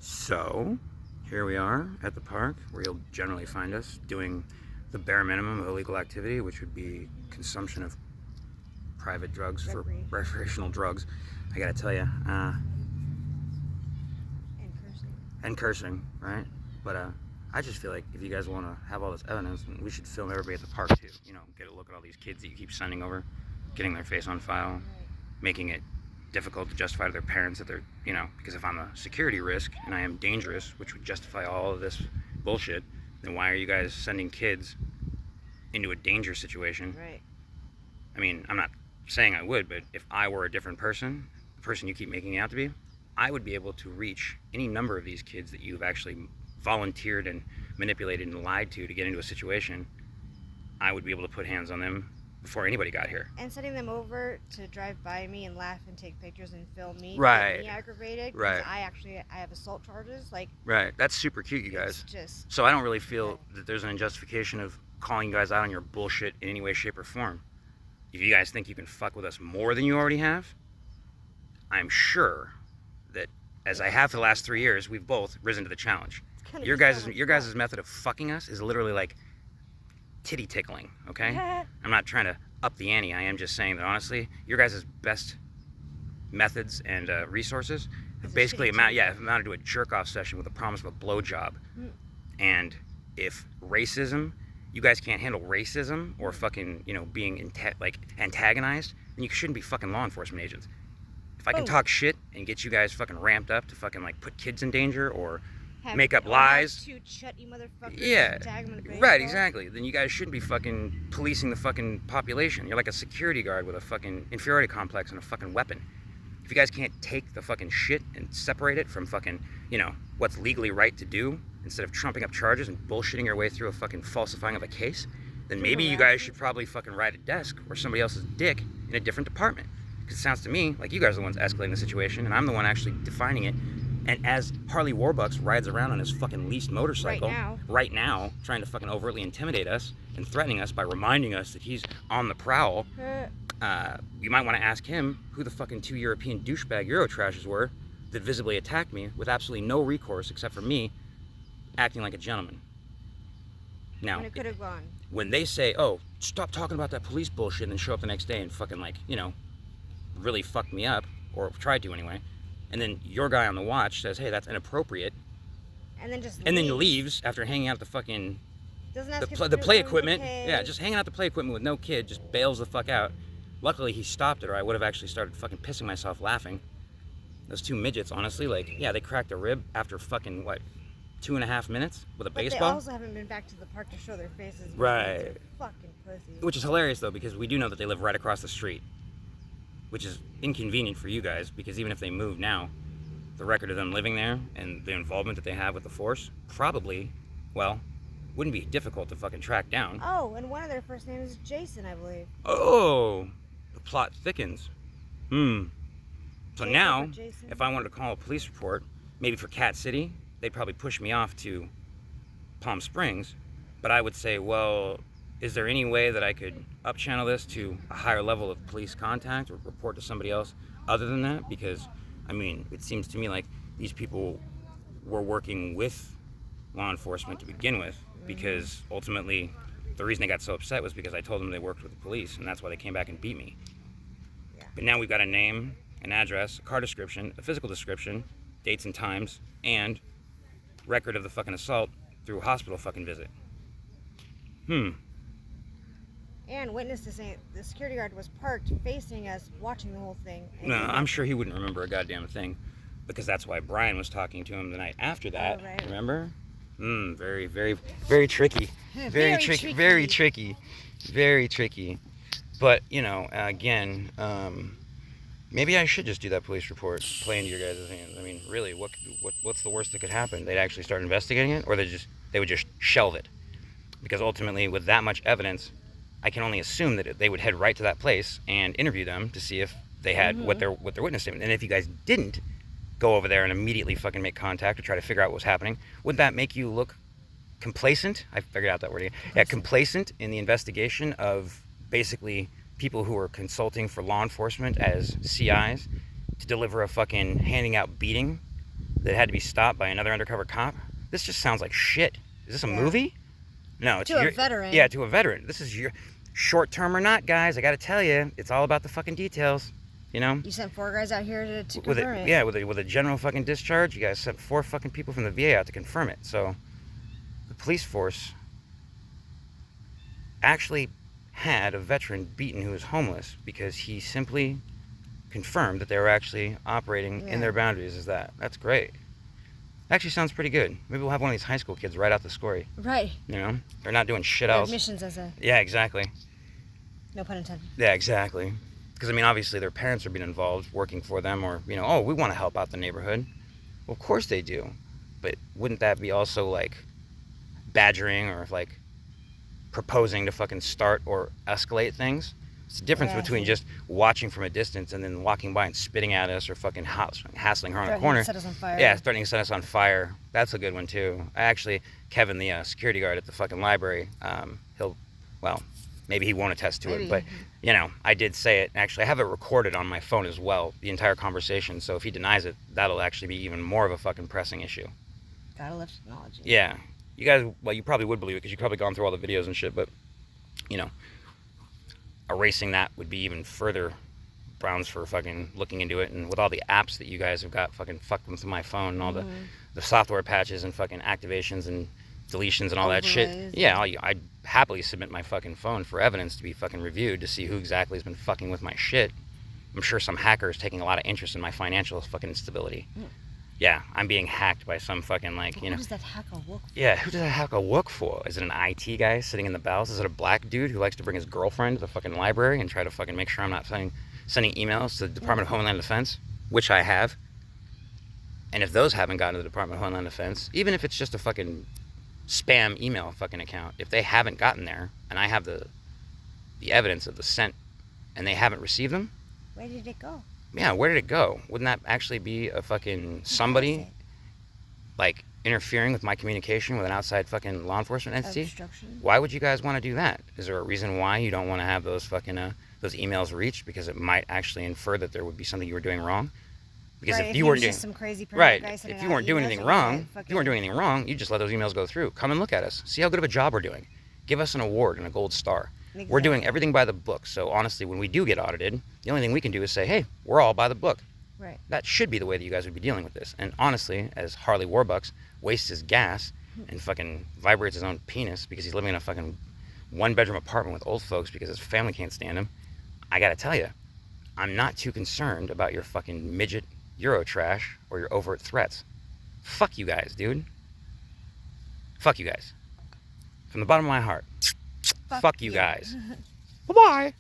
So, here we are at the park, where you'll generally find us doing the bare minimum of illegal activity, which would be consumption of private drugs for recreational drugs. I gotta tell you, and cursing, right? But I just feel like if you guys want to have all this evidence, we should film everybody at the park too. You know, get a look at all these kids that you keep sending over, getting their face on file, making it difficult to justify to their parents that they're, you know, because if I'm a security risk and I am dangerous, which would justify all of this bullshit, then why are you guys sending kids into a danger situation? Right. I mean, I'm not saying I would, but if I were a different person, the person you keep making me out to be, I would be able to reach any number of these kids that you've actually volunteered and manipulated and lied to get into a situation. I would be able to put hands on them before anybody got here. And sending them over to drive by me and laugh and take pictures and film me, right? Get me aggravated. Right. I have assault charges. Like. Right. That's super cute, you guys. Just. So I don't really feel that there's an injustification of calling you guys out on your bullshit in any way, shape, or form. If you guys think you can fuck with us more than you already have, I'm sure that, as I have for the last 3 years, we've both risen to the challenge. Your guys' method of fucking us is literally like titty tickling, okay? I'm not trying to up the ante. I am just saying that, honestly, your guys' best methods and resources have basically amounted to a jerk-off session with the promise of a blowjob. And if racism, you guys can't handle racism or fucking, you know, being antagonized, then you shouldn't be fucking law enforcement agents. If I can talk shit and get you guys fucking ramped up to fucking like put kids in danger or make up lies, right, exactly, then you guys shouldn't be fucking policing the fucking population. You're like a security guard with a fucking inferiority complex and a fucking weapon. If you guys can't take the fucking shit and separate it from fucking, you know, what's legally right to do, instead of trumping up charges and bullshitting your way through a fucking falsifying of a case, then maybe you guys should probably fucking ride a desk or somebody else's dick in a different department. Because it sounds to me like you guys are the ones escalating the situation, and I'm the one actually defining it. And as Harley Warbucks rides around on his fucking leased motorcycle right now, trying to fucking overtly intimidate us and threatening us by reminding us that he's on the prowl, you might want to ask him who the fucking 2 European douchebag Eurotrashers were that visibly attacked me with absolutely no recourse except for me acting like a gentleman. Now, it could have gone. When they say, oh, stop talking about that police bullshit, and then show up the next day and fucking, like, you know, really fuck me up, or tried to anyway, and then your guy on the watch says, hey, that's inappropriate, and then just and then leaves after hanging out the fucking the play equipment, just hanging out the play equipment with no kid, just bails the fuck out. Luckily he stopped it, or I would have actually started fucking pissing myself laughing. Those two midgets, honestly, like, yeah, they cracked a rib after fucking what, 2.5 minutes with a baseball. They also haven't been back to the park to show their faces. Right. Fucking pussies. Which is hilarious though, because we do know that they live right across the street, which is inconvenient for you guys, because even if they move now, the record of them living there and the involvement that they have with the force probably, well, wouldn't be difficult to fucking track down. Oh, and one of their first names is Jason, I believe. Oh, the plot thickens. So now, if I wanted to call a police report, maybe for Cat City, they'd probably push me off to Palm Springs, but I would say, well, is there any way that I could up-channel this to a higher level of police contact or report to somebody else other than that? Because, I mean, it seems to me like these people were working with law enforcement to begin with, because ultimately the reason they got so upset was because I told them they worked with the police, and that's why they came back and beat me. Yeah. But now we've got a name, an address, a car description, a physical description, dates and times, and record of the fucking assault through a hospital fucking visit. And witness to saying the security guard was parked facing us, watching the whole thing. No, I'm sure he wouldn't remember a goddamn thing, because that's why Brian was talking to him the night after that. Oh, right. Remember? Very, very, very tricky. Very tricky. Very tricky. Very tricky. But, you know, again, maybe I should just do that police report, play into your guys' hands. I mean, really, what's the worst that could happen? They'd actually start investigating it, or they would just shelve it? Because ultimately, with that much evidence, I can only assume that they would head right to that place and interview them to see if they had what their witness statement. And if you guys didn't go over there and immediately fucking make contact or try to figure out what was happening, would that make you look complacent? I figured out that word again. Yeah, complacent in the investigation of basically people who are consulting for law enforcement as CIs to deliver a fucking handing out beating that had to be stopped by another undercover cop. This just sounds like shit. Is this a movie? No, it's To a veteran. Yeah, to a veteran. This is your short term or not, guys. I got to tell you, it's all about the fucking details. You know. You sent 4 guys out here to With confirm it. Yeah, with a general fucking discharge, you guys sent 4 fucking people from the VA out to confirm it. So, the police force actually had a veteran beaten who was homeless because he simply confirmed that they were actually operating in their boundaries. That's great. Actually sounds pretty good. Maybe we'll have one of these high school kids write out the story. Right. You know, they're not doing shit Their else. admissions as a, Yeah, exactly. no pun intended. Yeah, exactly. Because I mean, obviously their parents are being involved, working for them, or you know, oh, we want to help out the neighborhood. Well, of course they do, but wouldn't that be also like badgering or like proposing to fucking start or escalate things? It's the difference between just watching from a distance and then walking by and spitting at us or fucking hassling her on a corner. Set us on fire. Yeah, threatening to set us on fire. That's a good one too. Kevin, the security guard at the fucking library, maybe he won't attest to it, but you know, I did say it. Actually, I have it recorded on my phone as well, the entire conversation. So if he denies it, that'll actually be even more of a fucking pressing issue. Gotta live technology. Yeah, you guys, well, you probably would believe it because you've probably gone through all the videos and shit, but you know, erasing that would be even further grounds for fucking looking into it. And with all the apps that you guys have got fucking fucked with my phone and all the software patches and fucking activations and deletions and all that shit. Yeah, I'd happily submit my fucking phone for evidence to be fucking reviewed to see who exactly has been fucking with my shit. I'm sure some hacker is taking a lot of interest in my financial fucking stability. Yeah, I'm being hacked by some fucking Who does that hacker work for? Yeah, who does that hacker work for? Is it an IT guy sitting in the bowels? Is it a black dude who likes to bring his girlfriend to the fucking library and try to fucking make sure I'm not sending emails to the Department of Homeland Defense, which I have. And if those haven't gotten to the Department of Homeland Defense, even if it's just a fucking spam email fucking account, if they haven't gotten there and I have the evidence of the sent and they haven't received them, where did it go? Yeah, where did it go? Wouldn't that actually be a fucking somebody like interfering with my communication with an outside fucking law enforcement entity? Obstruction? Why would you guys want to do that? Is there a reason why you don't want to have those fucking those emails reached? Because it might actually infer that there would be something you were doing wrong. Because if you weren't doing some crazy if you weren't doing anything wrong, you just let those emails go through. Come and look at us. See how good of a job we're doing. Give us an award and a gold star. Exactly. We're doing everything by the book. So honestly, when we do get audited, the only thing we can do is say, hey, we're all by the book. Right. That should be the way that you guys would be dealing with this. And honestly, as Harley Warbucks wastes his gas and fucking vibrates his own penis because he's living in a fucking 1-bedroom apartment with old folks because his family can't stand him, I gotta tell you, I'm not too concerned about your fucking midget Euro trash or your overt threats. Fuck you guys, dude. Fuck you guys. From the bottom of my heart. Fuck you guys. Bye-bye.